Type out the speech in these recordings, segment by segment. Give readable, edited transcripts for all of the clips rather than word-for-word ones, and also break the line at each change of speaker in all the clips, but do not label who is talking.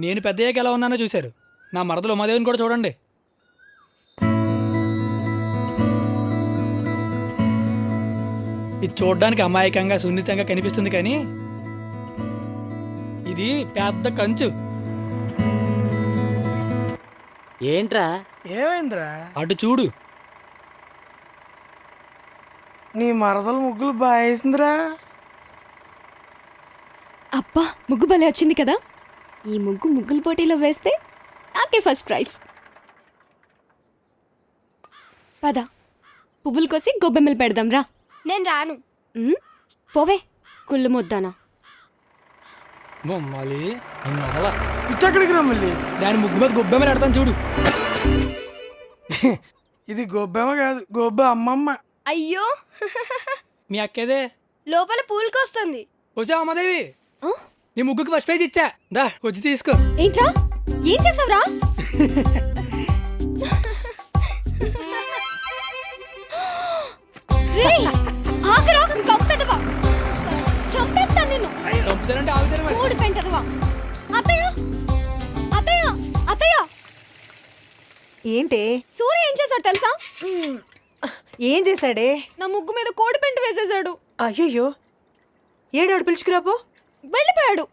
నేను పెద్దయ్యాక ఎలా ఉన్నానో చూశారు. నా మరదలు ఉమాదేవిని కూడా చూడండి. ఇది చూడడానికి అమాయకంగా సున్నితంగా కనిపిస్తుంది, కానీ ఇది పెద్ద కంచు.
ఏంట్రా?
ఏమైందిరా?
అటు చూడు.
నీ మరదలు ముగ్గులు బాగా వేసిందిరా.
అబ్బా ముగ్గు భలే వచ్చింది కదా. ఈ ముగ్గుల పోటీలో వేస్తే నాకే ఫస్ట్ ప్రైజ్. పద పువ్వులు కోసి గొబ్బెమ్మలు పెడదాం రా.
నేను రాను.
పోవే కుళ్ళు ముద్దానా.
బొమ్మాలి నిన్ను వదల.
ఇట్టెక్కడికి రా మళ్ళీ?
దాని ముగ్గు మీద గొబ్బెమ్మలు పెడతాను చూడు.
ఇది గొబ్బెమ్మ కాదు, గొబ్బ అమ్మమ్మ.
అయ్యో
మీ అక్కేదే
లోపల పూలుకొస్తుంది.
వచ్చా ఉమాదేవి, నీ ముగ్గుకి ఫస్ట్ ప్రైజ్ ఇచ్చా. దా వచ్చి తీసుకో.
ఏంట్రా ఏం చేసావురా? ఆగరా కంపెదవా, చంపేస్తాను నిన్ను.
చంపుతానంటే ఆగుతాను మరి.
మూడు పెంటదవా. అత్తయ్య అత్తయ్య అత్తయ్య,
ఏంటే?
సూర్య ఏం చేశాడు తెలుసా?
ఏం చేశాడే?
నా ముగ్గు మీద కోడి పెంట వేసేసాడు.
అయ్యయ్యో, ఏడాడు పిలుచుకురాపో.
వెళ్ళిపోయాడు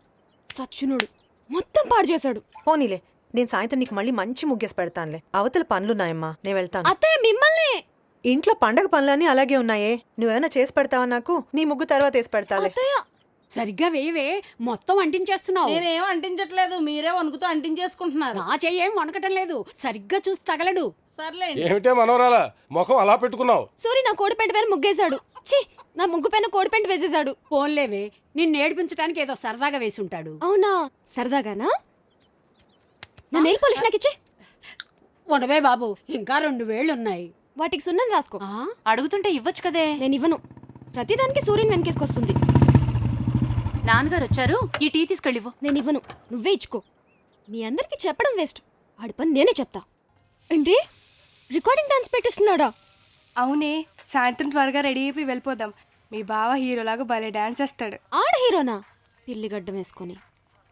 సచ్చునుడు, మొత్తం పాడు చేశాడు.
పోనీలే, నేను సాయంత్రం నీకు మళ్ళీ మంచి ముగ్గేసి పెడతానులే. అవతల పనులున్నాయమ్మా, నేను వెళ్తాను.
అత్తయ్య మిమ్మల్ని.
ఇంట్లో పండగ పనులన్నీ అలాగే ఉన్నాయే, నువ్వేమైనా చేసి పెడతావా? నాకు నీ ముగ్గు తర్వాత వేసి పెడతాలే.
అత్తయ్య
సరిగ్గా వేయవే, మొత్తం అంటించేస్తున్నావు.
నేనేం అంటించట్లేదు, మీరే వణుకుతూ అంటించేసుకుంటున్నారు.
నా చెయ్యేం వణకటం లేదు, సరిగ్గా చూసి తగలడు.
సర్లేండి.
ఏమిటే మనోరాల ముఖం అలా పెట్టుకున్నావు?
సూర్య నా కోడి పెంట పైన ముగ్గేశాడు. ఛీ, నా ముగ్గు పైన కోడి పెంట వేసేశాడు.
పోన్లేవే, నిన్ను ఏడిపించడానికి ఏదో సరదాగా వేసి ఉంటాడు.
అవునా? సరదాగానా? నా నెయిల్ పాలిష్ నాకు ఇచ్చే.
ఉండవే బాబు, ఇంకా 2 వేళ్లున్నాయి.
వాటికి సున్నం రాసుకో.
అడుగుతుంటే ఇవ్వచ్చు కదే.
నేను ఇవ్వను. ప్రతిదానికి సూర్యుని వెనకేసుకొస్తుంది.
నాన్నగారు వచ్చారు, ఈ టీ తీసుకెళ్ళివ్వు.
నేను ఇవ్వను, నువ్వే ఇచ్చుకో. మీ అందరికి చెప్పడం వేస్ట్, ఆడి పని నేనే చెప్తా. ఏంటి రికార్డింగ్ డాన్స్ పెట్టిస్తున్నాడా?
అవునే, సాయంత్రం త్వరగా రెడీ అయిపోయి వెళ్ళిపోదాం. మీ బావ హీరోలాగా భలే డాన్స్ వేస్తాడు.
ఆడ హీరోనా? పిల్లిగడ్డం వేసుకొని.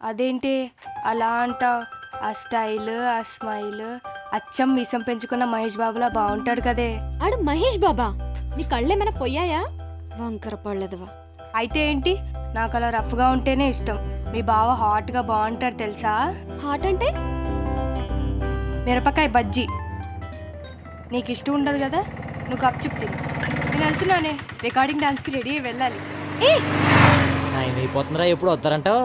అదేంటి అలా అంటావు? ఆ స్టైల్, ఆ స్మైల్, అచ్చం మీసం పెంచుకున్న మహేష్ బాబులా బాగుంటాడు కదే.
ఆడు మహేష్ బాబా? నీ కళ్ళేమైనా పోయాయా? వంకర పడలేదువా?
అయితే ఏంటి, నాకు అలా రఫ్గా ఉంటేనే ఇష్టం. మీ బావ హాట్గా బాగుంటాడు తెలుసా?
హాట్ అంటే?
మిరపకాయ బజ్జీ. నీకు ఇష్టం ఉండదు కదా, నువ్వు కప్ చెప్తుంది. నేను వెళ్తున్నానే, రికార్డింగ్ డాన్స్కి రెడీ అయ్యి వెళ్ళాలి.
ఏ
ఆయన అయిపోతుందిరా, ఎప్పుడు వస్తారంటావు?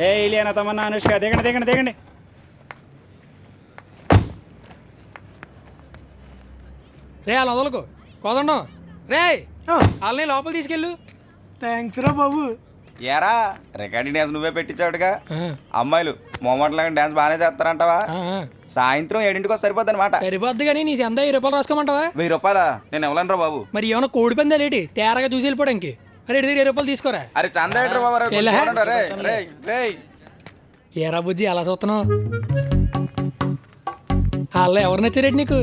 ఏ ఇలియానా తమన్నా అనుష్క దిగండి దిగండి దిగండి.
రే అలా వదలకు కోదండం. రే వాళ్ళని లోపల తీసుకెళ్ళు.
థ్యాంక్స్ రా బాబు.
ఏరా రికార్డింగ్ డ్యాన్స్ నువ్వే పెట్టించావుగా. అమ్మాయిలు మొమ్మట్లాగా డ్యాన్స్ బాగానే చేస్తారంటావా? సాయంత్రం 7ంటికి సరిపోద్ది అనమాట.
సరిపోద్ది కానీ నీ ఎంత 1000 రూపాయలు రాసుకోమంటావా?
1000 రూపాయలా? నేను ఇవ్వలేను రా బాబు.
మరి ఏమైనా కోడి పందాలు ఏంటి? తేరగా చూసి వెళ్ళిపోవడానికి. అరే 20 రూపాయలు తీసుకోరా.
అరే చందా ఏంట్రా బాబు?
ఏరా బుజ్జి అలా చూస్తున్నావు? వాళ్ళు ఎవరు నచ్చారేంటి నీకు?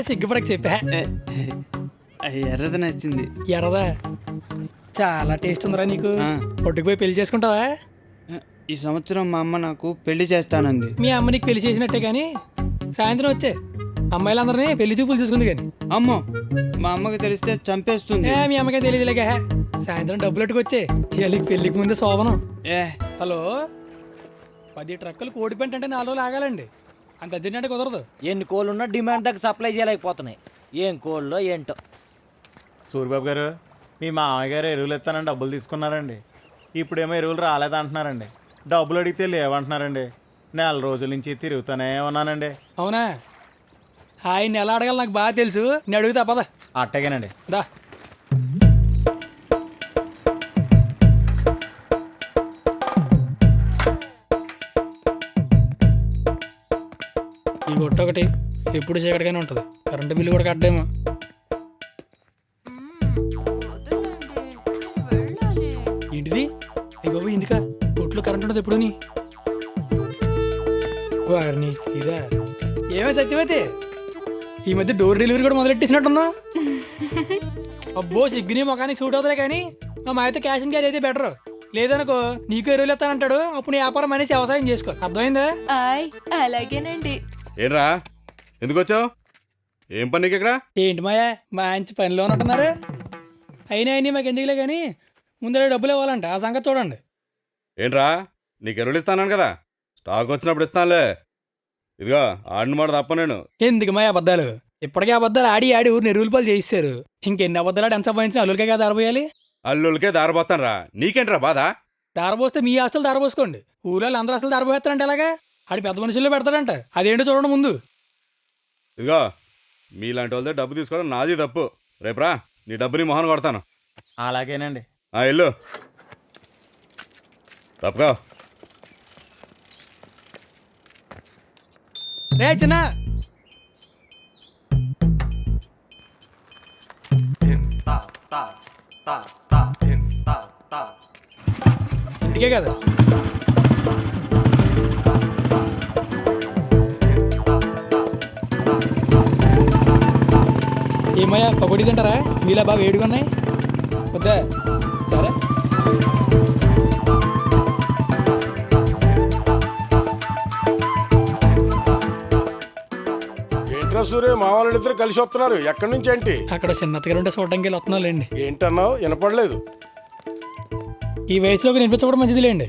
సిగ్గుపడక చెప్పా.
ఎర్రది నచ్చింది.
ఎర్రదా? చాలా టేస్ట్ ఉందిరా నీకు. పొట్టుకుపోయి పెళ్లి చేసుకుంటావా?
ఈ సంవత్సరం మా అమ్మ నాకు పెళ్లి చేస్తానంది.
మీ అమ్మ నీకు పెళ్లి చేసినట్టే కానీ సాయంత్రం వచ్చే అమ్మాయిలందరినీ పెళ్లి చూపులు చూసుకుంది కానీ.
అమ్మో, మా అమ్మకి తెలిస్తే చంపేస్తుంది.
మీ అమ్మకే తెలియదులేక. సాయంత్రం డబ్బులు ఎట్టుకొచ్చే పెళ్లికి ముందే శోభనం. హలో, 10 ట్రక్కులు కోడి పెంట అంటే 4 రోజులు ఆగాలండి. అంత అర్జెంట్ అంటే కుదరదు.
ఎన్ని కోళ్ళున్నా డిమాండ్ దగ్గర సప్లై చేయలేకపోతున్నాయి. ఏం కోళ్ళో ఏంటో.
సూరిబాబు గారు, మీ మామయ్య గారు ఎరువులు ఇస్తానని డబ్బులు తీసుకున్నారండి. ఇప్పుడేమో ఎరువులు రాలేదంటున్నారండి. డబ్బులు అడిగితే లేవంటున్నారండి. 4 రోజుల నుంచి తిరుగుతూనే ఉన్నానండి.
అవునా? ఆయన ఎలా అడగాలి నాకు బాగా తెలుసు. నేను అడుగుతా పద.
అట్టగేనండి.
దా. ఈ గొట్ట ఒకటి ఎప్పుడు చీకటిగానే ఉంటుంది. కరెంటు బిల్లు కూడా కట్టేమో. ఏంటిది? ఏ బాబు ఎందుకా ఒట్లో కరెంట్ ఉంటుంది ఎప్పుడు? వారిని ఇదా ఏమే సత్యవతి, ఈ మధ్య డోర్ డెలివరీ కూడా మొదలెట్టేసినట్టున్నా. అబ్బో సిగ్గుని మొఖానికి సూట్ అవుతాయి కానీ మా అయితే క్యాష్ అండ్ క్యారీ అయితే బెటర్. లేదనుకో నీకు ఎరువులు ఎత్తానంటాడు, అప్పుడు నీ వ్యాపారం అనేసి వ్యవసాయం చేసుకో. అర్థమైందా?
అలాగేనండి.
ఏంట్రా ఎందుకు వచ్చావు? ఏం పని నీకు ఇక్కడ?
ఏంటి మాయా మంచి పనిలో ఉంటున్నారు. అయినా అయినా మాకు ఎందుకులే కానీ ముందర డబ్బులు ఇవ్వాలంట, ఆ సంగతి చూడండి.
ఏంట్రా నీకు ఎరువులు ఇస్తాను కదా, స్టాక్ వచ్చినప్పుడు ఇస్తానులే. ఇదిగో ఆడిన మాట తప్ప నేను.
ఎందుకు మాయ అబద్ధాలు? ఇప్పటికే అబద్ధాలు ఆడి ఆడి ఊరిని ఎరువులు పాలు చేయిస్తారు. ఇంకెన్ని అబద్ధాలు ఆడి ఎంత సంపాదించిన అల్లులకే కదా దారపోయాలి.
అల్లుళ్ళకే దారబోతాను రా, నీకేంట్రా బాధ?
దారపోస్తే మీ ఆస్తులు దారపోసుకోండి, ఊళ్ళో అందరూ ఆస్తులు దారపోతారంటే ఎలాగా? ఆడి పెద్ద మనుషుల్లో పెడతాడంట, అదేంటో చూడండి ముందు.
ఇదిగో మీలాంటి వాళ్ళతో డబ్బు తీసుకోవడం నాది తప్పు. రేపురా నీ డబ్బుని మొహన్ కొడతాను.
అలాగేనండి.
ఇల్లు తప్పుకో.
రే చిన్న ఇంటికే కదా. ఏమయ్యా పకోడీ తింటారా? మీలా బాగా వేడిగా ఉన్నాయి వద్దా? సరే
ఏంట్రా సూర్య, మా వాళ్ళిద్దరు కలిసి వస్తున్నారు. ఎక్కడి నుంచి ఏంటి?
అక్కడ చిన్నతగారు ఉంటే చూడడానికి వెళ్ళి వస్తున్నాంలేండి.
ఏంటన్నావు? వినపడలేదు.
ఈ వయసులోకి వినిపించకూడదు మంచిది లేండి.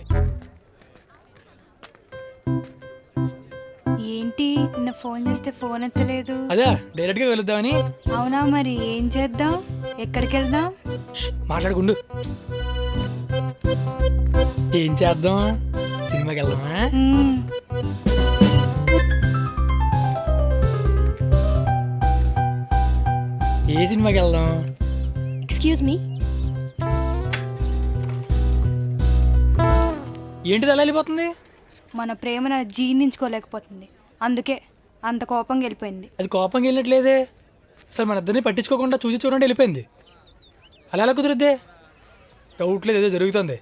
ఏంటి నిన్న ఫోన్ చేస్తే ఫోన్ ఎత్తలేదు?
అదే డైరెక్ట్గా వెళుద్దామని.
అవునా, మరి ఏం చేద్దాం? ఎక్కడికి వెళ్దాం?
మాట్లాడుకుండు. ఏం చేద్దాం? సినిమాకి వెళ్దామా? ఏ సినిమాకి వెళ్దాం?
Excuse me.
ఏంటిది అలా వెళ్ళిపోతుంది?
మన ప్రేమను జీర్ణించుకోలేకపోతుంది, అందుకే అంత కోపంగా వెళ్ళిపోయింది.
అది కోపంగా వెళ్ళినట్లేదే, అసలు మన ఇద్దరిని పట్టించుకోకుండా చూసి చూడండి వెళ్ళిపోయింది. అలా ఎలా కుదిరిద్దే? డౌట్ లేదు, ఏదో జరుగుతుంది.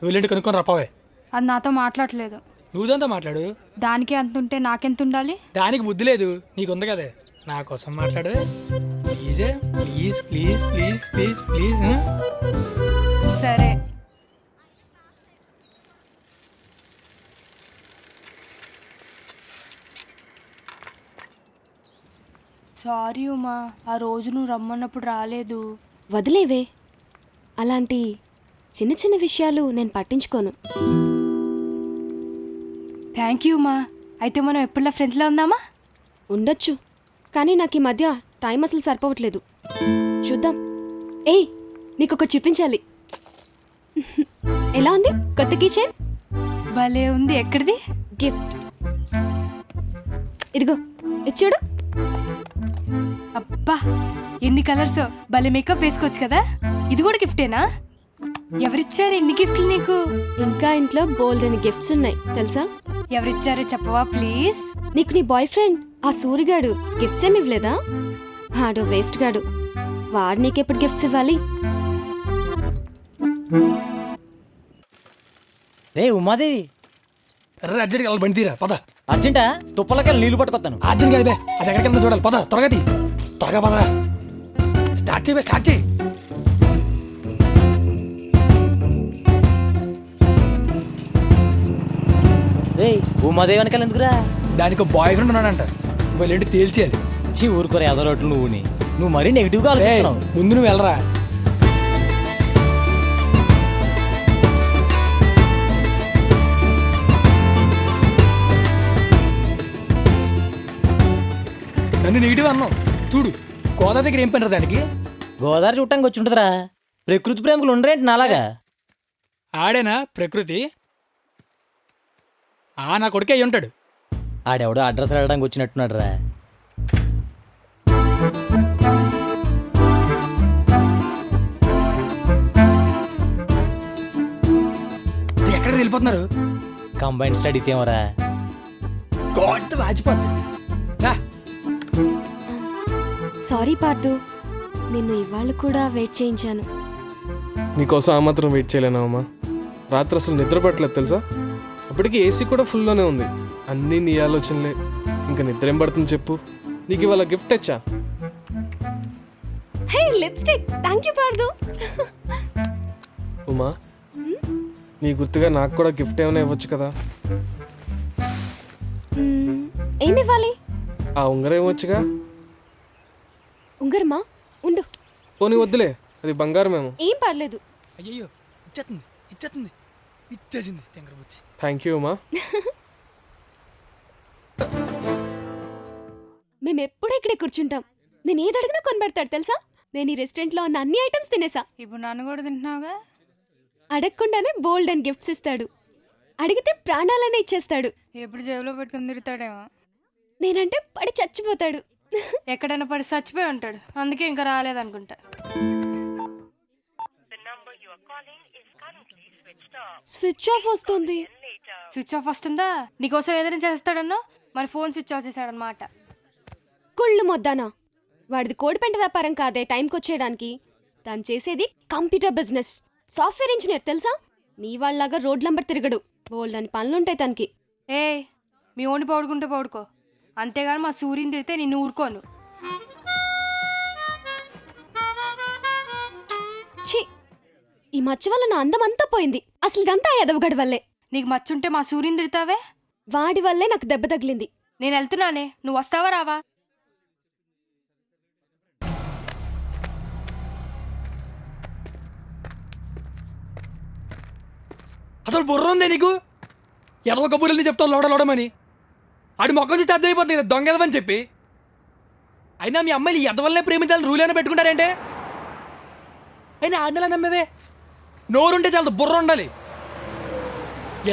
వెళ్ళండి కనుక్కొని రప్పవే.
అది నాతో మాట్లాడలేదు.
నువ్వు దాంతో మాట్లాడు.
దానికి ఎంత ఉంటే నాకెంత ఉండాలి?
దానికి బుద్ధి లేదు, నీకుంది కదే. నా కోసం మాట్లాడు please please please please please please.
సరే. సారీ ఉమా, ఆ రోజు నువ్వు రమ్మన్నప్పుడు రాలేదు.
వదిలేవే, అలాంటి చిన్న చిన్న విషయాలు నేను పట్టించుకోను.
Thank you Uma. అయితే మనం ఎప్పుడులా ఫ్రెండ్స్లో ఉందామా?
ఉండొచ్చు, కానీ నాకు ఈ మధ్య టైం అసలు సరిపోవట్లేదు. చూద్దాం. ఏయ్, నీకు ఒకటి చూపించాలి. ఎలా ఉంది కొత్త కిచెన్?
భలే ఉంది. ఎక్కడిది?
గిఫ్ట్. ఇదిగో ఇచ్చాడు.
అబ్బా ఎన్ని కలర్స్! భలే మేకప్ వేసుకోవచ్చు కదా. ఇది కూడా గిఫ్టేనా? ఎవరిచ్చారు ఇన్ని గిఫ్ట్లు నీకు?
ఇంకా ఇంట్లో బోల్డ్ అని గిఫ్ట్స్ ఉన్నాయి తెలుసా?
ఎవరిచ్చారో చెప్పవా ప్లీజ్?
నీకు నీ బాయ్ ఫ్రెండ్ ఆ సూరిగాడు గిఫ్ట్స్ ఏమి ఇవ్వలేదా? ఆడో వేస్ట్ గాడు, వాడు నీకెప్పుడు గిఫ్ట్స్ ఇవ్వాలి?
రే ఉమాదేవి,
అర్జెంట్గా వెళ్ళి బండి తీరా పద.
అర్జెంటా? తుప్పలకెళ్ళి నీళ్లు పట్టుకొస్తాను.
అర్జెంట్ కాదు బే, అది ఎక్కడికి వెళ్తా చూడాలి. పద త్వరగా తీ, త్వరగా పదరా. స్టార్ట్ చేయి, స్టార్ట్ చేయి.
రే ఉమాదేవి వెనకాల ఎందుకురా?
దానికి బాయ్ ఫ్రెండ్ ఉన్నాడంట, వెళ్ళండి తేల్చేయాలి.
చీ ఊరుకోరే ఎదరోట్లు నువ్వు మరీ నెగిటివ్గా ఆలోచిస్తున్నావు.
ముందు నువ్వు వెళ్ళరా. నన్ను నెగిటివ్ అన్నావు చూడు. గోదావరి దగ్గర ఏం పని రా దానికి?
గోదావరి చూడటానికి వచ్చి ఉంటుందిరా. ప్రకృతి ప్రేమికులు ఉండరేంటి నాలాగా?
ఆడేనా ప్రకృతి? నా కొడుకే అయి ఉంటాడు.
ఆడెవడో అడ్రస్ అడగడానికి వచ్చినట్టున్నాడు రా.
ఎక్కడ వెళ్ళిపోతున్నారు?
కంబైన్ స్టడీస్ ఏమోరా.
గాడ్ రాజిపోద్ది.
సారీ పార్థు, నిన్ను ఇవాళ కూడా వెయిట్ చేయించాను.
నీకోసం ఆ మాత్రం వెయిట్ చేయలేనావమ్మా. రాత్రి అసలు నిద్ర పట్టలేదు తెలుసా. అప్పటికి ఏసీ కూడా ఫుల్లోనే ఉంది. అన్నీ నీ ఆలోచనలే. ఇంకా నిద్ర ఏం పడుతుంది చెప్పు. నీకు ఇవాళ గిఫ్ట్ తెచ్చా.
Hey lipstick. Thank you Parthu.
Uma నీ గుర్తుగా నాకు కూడా గిఫ్ట్ ఏమైనా ఇవ్వచ్చు కదా.
ఏమి ఇవ్వాలి?
ఆ ఉంగరం ఇవ్వచ్చుగా.
ఉంగరమా? ఉండు.
పోనీ వద్దులే, అది బంగారమేమో.
ఏం పర్లేదు.
అయ్యో ఇచ్చేస్తుంది ఇచ్చేస్తుంది ఇచ్చేసింది తెంగర వచ్చి.
Thank you Uma.
మేము ఎప్పుడూ ఇక్కడే కూర్చుంటాం. నేను ఏది అడిగినా కొనిపెడతాడు తెలుసా. నేను ఈ రెస్టారెంట్లో ఉన్న అన్ని ఐటమ్స్ తినేసా.
ఇప్పుడు నన్ను కూడా తింటున్నావుగా.
అడగకుండానే బోల్డ్ అండ్ గిఫ్ట్స్ ఇస్తాడు. అడిగితే ప్రాణాలనే ఇచ్చేస్తాడు.
ఎప్పుడు జేబులో పెట్టుకుని తిరుగుతాడేమో.
నేనంటే పడి చచ్చిపోతాడు.
ఎక్కడైనా పడి చచ్చిపోయి ఉంటాడు, అందుకే ఇంకా రాలేదనుకుంటా.
స్విచ్ ఆఫ్ వస్తుంది.
స్విచ్ ఆఫ్ వస్తుందా? నీకోసం ఏదైనా చేస్తాడన్నో, మరి ఫోన్ స్విచ్ ఆఫ్ చేశాడనమాట.
కుళ్ళు మొద్దానా. వాడిది కోడిపెంట వ్యాపారం కాదే టైంకి వచ్చేయడానికి. తను చేసేది కంప్యూటర్ బిజినెస్. సాఫ్ట్వేర్ ఇంజనీర్ తెలుసా. నీ వాళ్ళలాగా రోడ్లంబర్ తిరగడు. బోల్డ్ అని పనులుంటాయి తనకి.
ఏ మీ ఓని పౌడుకుంటే పౌడుకో, అంతేగాని మా సూర్యుని తిడితే నిన్ను ఊరుకోను.
ఛీ, ఈ మచ్చ వల్ల నా అందం అంతా పోయింది. అసలు గంతా ఎదవగడి వల్లే.
నీకు మచ్చుంటే మా సూర్యుని తిడతావే.
వాడి వల్లే నాకు దెబ్బ తగిలింది.
నేను వెళ్తున్నానే, నువ్వు వస్తావా రావా?
అసలు బుర్ర ఉందే నీకు? ఎదవ కబుర్లని చెప్తావు లోడలోడమని. ఆడి మొక్కం చూస్తే అర్థమైపోతుంది కదా దొంగ ఎదవని చెప్పి. అయినా మీ అమ్మాయిలు ఎదవల్లనే ప్రేమించాలని రూల్ అయినా పెట్టుకుంటారంటే. అయినా ఆడినలా నమ్మేవే. నోరుంటే చాలా బుర్ర ఉండాలి.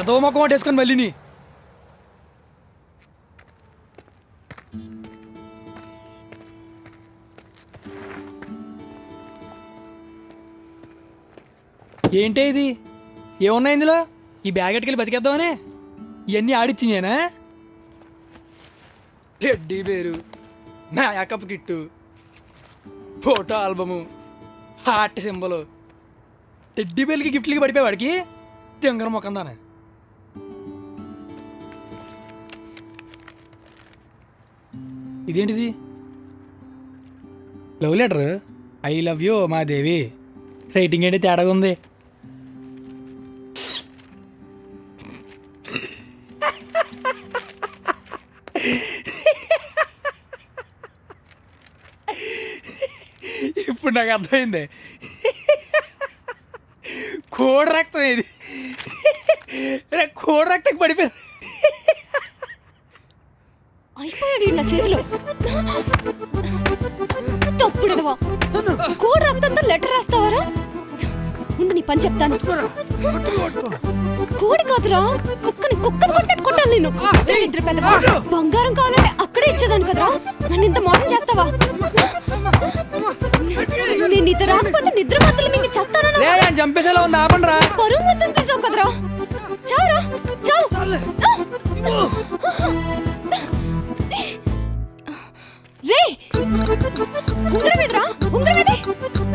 ఎదవ మొక్కం వాటేసుకొని మళ్ళీని. ఏంటే ఇది? ఏమున్నాయి ఇందులో? ఈ బ్యాగ్ ఎట్టుకెళ్ళి బతికేద్దామనే ఇవన్నీ ఆడిచ్చినేనా? Teddy bear, makeup kit, photo album, heart symbol. Teddy బేర్లకి గిఫ్ట్లకి పడిపోయేవాడికి తింగర మొక్కం దానే. ఇదేంటిది? Love letter. I love you మా దేవి. రైటింగ్ ఏంటి తేడాగా ఉంది. ఇప్పుడు నాకు అర్థమైంది. కోడి రక్తం ఇది. కోడి రక్తం పడిపోయింది.
అయిపోయాడు నా చేతిలో. తప్పుడవా కోడి రక్తంతో లెటర్ రాస్తావారా? ముందు నీ పని చెప్తాను. కోడి కాదురా, కుక్కని కొట్టినట్టు కొట్టాలి నేను. ఇద్దరు పెద్దవా. బంగారం కావాలంటే అక్కడే ఇచ్చేదాన్ని కదరా. నన్ను ఇంత మోసం చేస్తావా? నేను నీతో రాకపోతే నిద్ర మత్తులు మింగి చేస్తానా?
చంపేసేలా ఉంది, ఆపండ్రా.
పరువు మొత్తం తీసావు కదరా. చావురా చావు. రే ఉంగరం ఎదురా, ఉంగరం ఏది?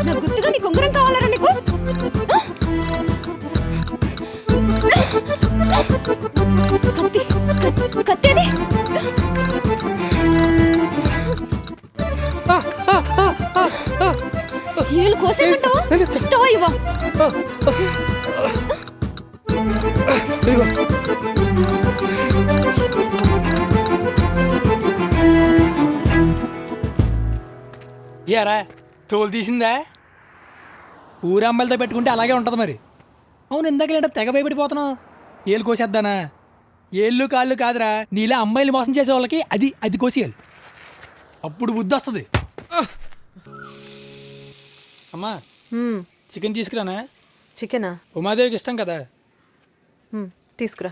నా గుర్తుగా నీకు ఉంగరం కావాలరా నీకు? కత్తేది? ఏళ్ళు కోసేమంటావా? ఇస్తావా ఇవ్వ?
ఏరా తోలు తీసిందా? ఊరమ్మాయిలతో పెట్టుకుంటే అలాగే ఉంటుంది మరి. అవును, ఇందాక తెగ భయపడిపోతున్నావు. ఏళ్ళు కోసేద్దానా? ఏళ్ళు కాళ్ళు కాదురా, నీలా అమ్మాయిలు మోసం చేసే వాళ్ళకి అది కోసేయాలి. అప్పుడు బుద్ధి వస్తుంది. అమ్మా చికెన్ తీసుకురానా?
చికెనా?
ఉమాదేవికి ఇష్టం కదా.
తీసుకురా.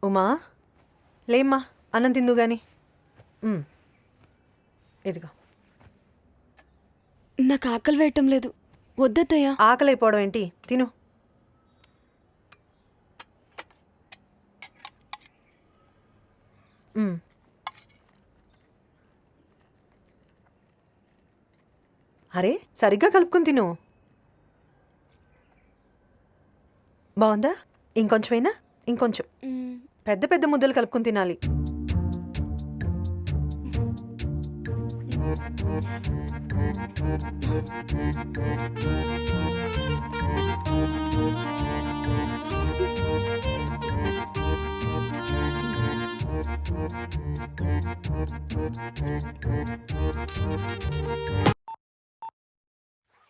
ఉమా లేమ్మా, అన్నం తిందు గాని. ఇదిగో.
నాకు ఆకలి వేయటం లేదు. వద్దయ్యా.
ఆకలి అయిపోవడం ఏంటి? తిను. అరే సరిగ్గా కలుపుకొని తిను. బాగుందా? ఇంకొంచెమైనా? ఇంకొంచెం. పెద్ద పెద్ద ముద్దలు కలుపుకొని తినాలి.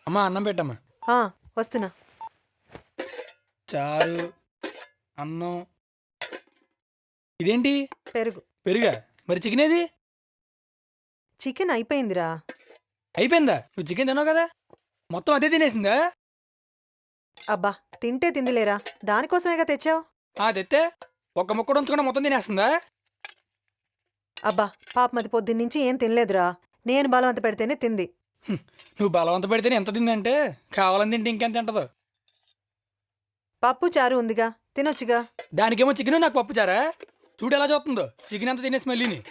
అమ్మా అన్నం పెట్టమ్మా.
ఆ, వస్తున్నా.
చారు అన్నం. ఇదేంటి
పెరుగు.
పెరుగా? మరి చికెన్ ఏది?
చికెన్ అయిపోయిందిరా.
అయిపోయిందా? నువ్వు చికెన్ తిన్నావు కదా, మొత్తం అదే తినేసిందా?
అబ్బా తింటే తిందిలేరా, దానికోసమేగా తెచ్చావు.
తెస్తే ఒక్క ముక్కడు ఉంచకుండా మొత్తం తినేస్తుందా?
అబ్బా పాపం అది పొద్దున్నుంచి ఏం తినలేదురా, నేను బలవంత పెడితేనే తింది.
నువ్వు బలవంత పెడితేనే ఎంత తిందంటే కావాలని తింటే ఇంకెంత తింటదో.
పప్పు చారు ఉందిగా, తినొచ్చుగా.
దానికేమో చికెన్, నాకు పప్పు చారా? చూడు ఎలా చూస్తుందో, చికెన్ అంతా తినేసి మళ్ళీని.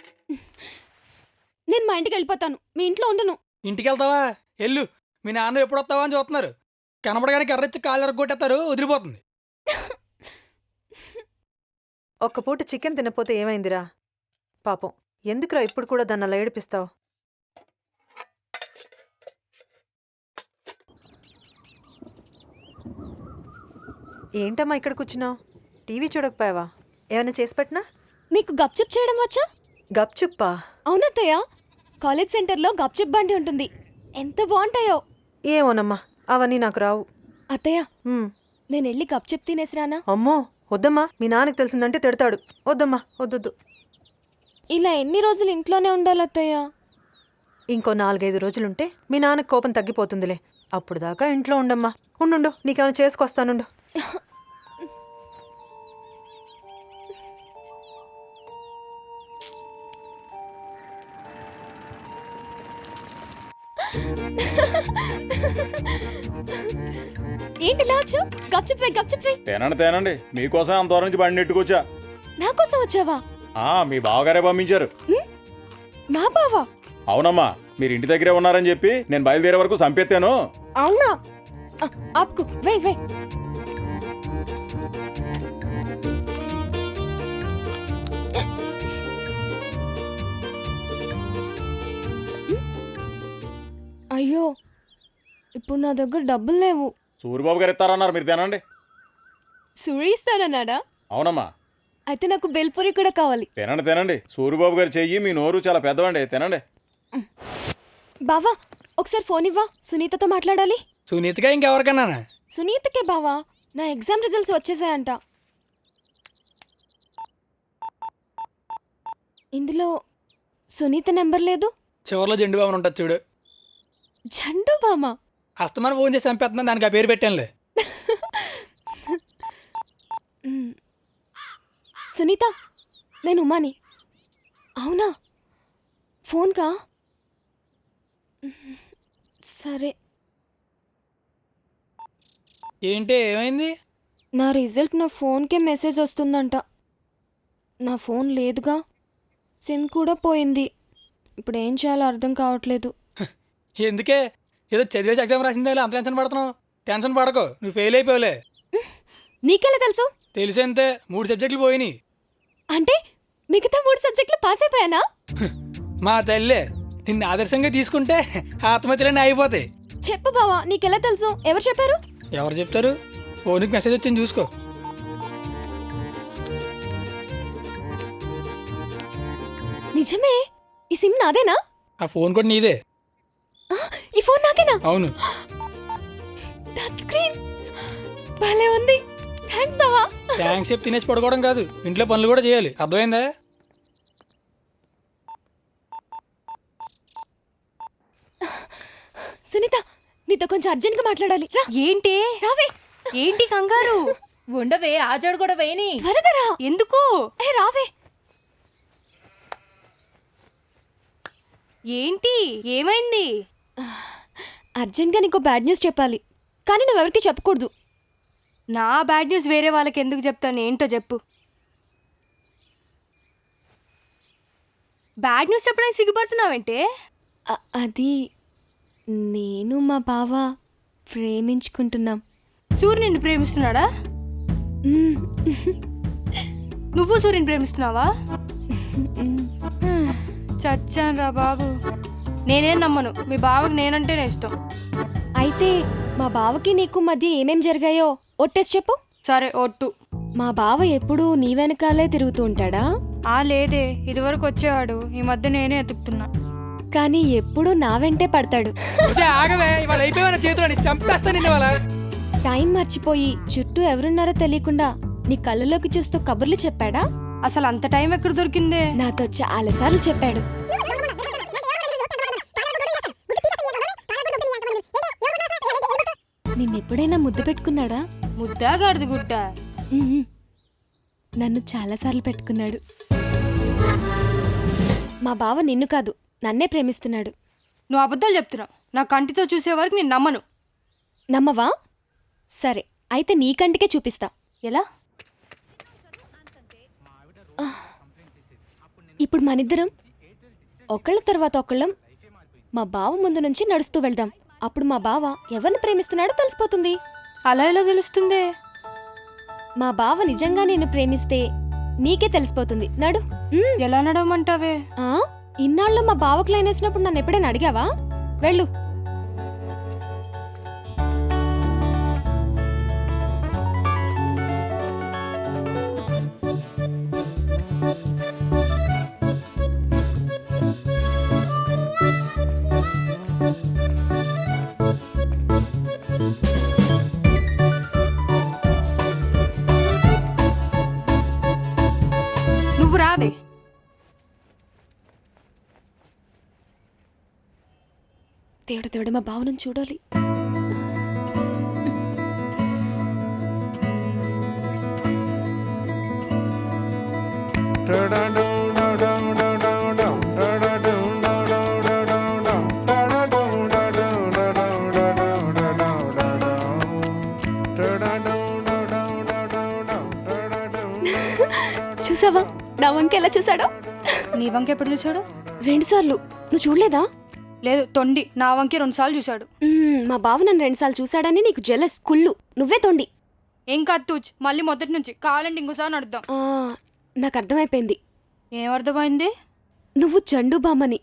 నేను మా ఇంటికి వెళ్ళిపోతాను, మీ ఇంట్లో ఉండను.
ఇంటికి వెళ్తావా? ఎల్లు, మీ నాన్న ఎప్పుడు వస్తావా అని చూస్తున్నారు. కనపడగానే కర్రొచ్చి కాళ్ళు ఎరగొట్టేస్తారు, వదిలిపోతుంది.
ఒక్క పూట చికెన్ తినపోతే ఏమైందిరా? పాపం ఎందుకురా ఇప్పుడు కూడా దాన్ని అలా ఏడిపిస్తావు? ఏంటమ్మా ఇక్కడ కూర్చున్నావు? టీవీ చూడకపోయావా? ఏమైనా చేసి పెట్టినా?
మీకు గప్చుప్ చేయడం వచ్చా?
గప్చుప్పా?
అవునత్తయ్య, కాలేజ్ సెంటర్లో గప్చుప్ బండి ఉంటుంది, ఎంత బాగుంటాయో.
ఏమోనమ్మా, అవన్నీ నాకు రావు.
అత్తయ్య,
ఉమ్,
నేను వెళ్ళి గప్చుప్ తినేసిరానా?
అమ్మో వద్దమ్మా, మీ నాన్నకి తెలిసిందంటే తిడతాడు. వద్దమ్మా, వద్దొద్దు.
ఇలా ఎన్ని రోజులు ఇంట్లోనే ఉండాలి అత్తయ్య?
ఇంకో 4-5 రోజులుంటే మీ నాన్నకి కోపం తగ్గిపోతుందిలే. అప్పుడు దాకా ఇంట్లో ఉండమ్మా. ఉండు, నీకేమైనా చేసుకొస్తానుండు.
ఏంటి ఇలా వచ్చావు? గప్చుప్
తేనండి, మీకోసం అంత దూరం నుంచి బండి నెట్టుకొచ్చా.
నా కోసం వచ్చావా?
మీ బావగారే పంపించారు.
మా బావా?
అవునమ్మా, మీరు ఇంటి దగ్గరే ఉన్నారని చెప్పి నేను బయలుదేరే వరకు సంపెత్తాను.
అవునా? ఆపుకు, వై అయ్యో, ఇప్పుడు నా దగ్గర డబ్బులు లేవు.
సూరిబాబు గారు ఇస్తారన్నారు, మీరు తినండి.
సూరి ఇస్తానన్నాడా?
అవునమ్మా.
అయితే నాకు బెల్పూరి కూడా కావాలి.
తినండి. సూరిబాబు గారు చెయ్యి, మీ నోరు చాలా పెద్దవండి, తినండి.
బావా, ఒకసారి ఫోన్ ఇవ్వా, సునీతతో మాట్లాడాలి.
సునీతగా ఇంకెవరికన్నా?
సునీతకే బావా, నా ఎగ్జామ్ రిజల్ట్స్ వచ్చేసాయంట. ఇందులో సునీత నెంబర్ లేదు.
చివరిలో జెండు బాబు ఉంటుంది చూడు.
జండు బామ?
అస్తమానం ఫోన్ చేసి చంపేస్తున్నా, దానికి ఆ పేరు పెట్టానులే.
సునీత, నేను ఉమాని. అవునా? ఫోన్ కా? సరే.
ఏంటి, ఏమైంది?
నా రిజల్ట్ నా ఫోన్కే మెసేజ్ వస్తుందంట. నా ఫోన్ లేదుగా, సిమ్ కూడా పోయింది. ఇప్పుడు ఏం చేయాలో అర్థం కావట్లేదు.
ఎందుకే, ఏదో చదివేసి ఎగ్జామ్ రాసిందే అంత టెన్షన్ పడుతున్నావు? టెన్షన్ పడకు, నువ్వు ఫెయిల్ అయిపోలే.
నీకెలా తెలుసు?
తెలిసంతే, 3 సబ్జెక్టులు పోయినాయి.
అంటే మిగతా 3 సబ్జెక్టులు పాస్ అయిపోయానా?
మా తల్లే, నిన్ను ఆదర్శంగా తీసుకుంటే ఆత్మహత్యలన్నీ అయిపోతాయి.
చెప్పు బావా, నీకెలా తెలుసు? ఎవరు చెప్పారు?
ఎవరు చెప్తారు? ఫోన్కి మెసేజ్ వచ్చింది, చూసుకో.
నిజమే, ఈ సిమ్ నాదేనా?
ఆ ఫోన్ కూడా నీదే.
ఈ ఫోన్ నాకేనా?
అవును.
టచ్ స్క్రీన్ భలే ఉంది. థ్యాంక్స్ బావా.
థ్యాంక్స్ చెప్పి తినేసి పడుకోవడం కాదు, ఇంట్లో పనులు కూడా చేయాలి, అర్థమైందా?
సునీత, నీతో కొంచెం అర్జెంట్గా మాట్లాడాలి. రా.
ఏంటి?
రావే.
ఏంటి కంగారు?
ఉండవే, ఆ జోడు కూడా వేయని.
త్వరగా రా.
ఎందుకు?
రావే.
ఏంటి, ఏమైంది?
అర్జెంట్గా నీకు బ్యాడ్ న్యూస్ చెప్పాలి, కానీ నువ్వెవరికి చెప్పకూడదు.
నా బ్యాడ్ న్యూస్ వేరే వాళ్ళకి ఎందుకు చెప్తాను? ఏంటో చెప్పు. బ్యాడ్ న్యూస్ చెప్పడానికి సిగ్గుపడుతున్నావంటే?
అది నేను మా బావ ప్రేమించుకుంటున్నాం.
సూర్య నిన్ను ప్రేమిస్తున్నాడా? నువ్వు సూర్యుని ప్రేమిస్తున్నావా? చచ్చాను రా బాబు. నేనేం నమ్మను, మీ బావకి నేనంటేనే ఇష్టం.
అయితే మా బావకి నీకు మధ్య ఏమేం జరిగాయో ఒట్టేసి చెప్పు.
సరే ఒట్టు.
మా బావ ఎప్పుడూ నీ వెనకాలే తిరుగుతూ ఉంటాడా?
లేదే, ఇదివరకు వచ్చేవాడు, ఈ మధ్య నేనే ఎతుకుతున్నా.
కానీ ఎప్పుడూ నా వెంటే పడతాడు.
ఆగవే, ఇవాళ అయిపోయిన చేతులని చంపేస్తా నిన్న వాళ్ళ.
టైం మర్చిపోయి చుట్టూ ఎవరున్నారో తెలియకుండా నీ కళ్ళలోకి చూస్తూ కబుర్లు చెప్పాడా?
అసలు అంత టైం ఎక్కడ దొరికిందే?
నాతో చాలాసార్లు చెప్పాడు. నిన్నెప్పుడైనా ముద్దు పెట్టుకున్నాడా?
ముద్దా గాడిద గుడ్డ?
ఉహుం. నన్ను చాలాసార్లు పెట్టుకున్నాడు. మా బావ నిన్ను కాదు నన్నే ప్రేమిస్తున్నాడు.
నువ్వు అబద్ధాలు చెప్తున్నావు. నా కంటితో చూసే వరకు నేను నమ్మను.
నమ్మవా? సరే అయితే నీ కంటికే చూపిస్తా.
ఎలా?
ఇప్పుడు మనిద్దరం ఒకళ్ళ తర్వాత ఒకళ్ళం మా బావ ముందు నుంచి నడుస్తూ వెళ్దాం. అప్పుడు మా బావ ఎవరిని ప్రేమిస్తున్నాడో తెలిసిపోతుంది.
అలా ఎలా తెలుస్తుంది?
మా బావ నిజంగా నిన్ను ప్రేమిస్తే నీకే తెలిసిపోతుంది. నడు.
ఎలా నడవమంటావే?
ఇన్నాళ్ళు మా బావకు లైన్ వేసినప్పుడు నన్ను ఎప్పుడైనా అడిగావా? వెళ్ళు.
నువ్వు రావే.
దేవుడు మా బావను చూడాలి. చూసావా నా వంక ఎలా చూసాడో?
నీ వంక ఎప్పుడు చూసాడు?
2 సార్లు. నువ్వు చూడలేదా?
లేదు, తొండి. నా వంకే 2 సార్లు చూసాడు.
మా బావ నన్ను 2 సార్లు చూసాడని నీకు జెలస్. కుళ్ళు. నువ్వే తొండి.
ఏం కత్తూచ్, మళ్ళీ మొదటి నుంచి కావాలంటే ఇంకోసారి అడుద్దాం.
నాకు అర్థమైపోయింది.
ఏం అర్థమైంది?
నువ్వు చండు బామ్మని.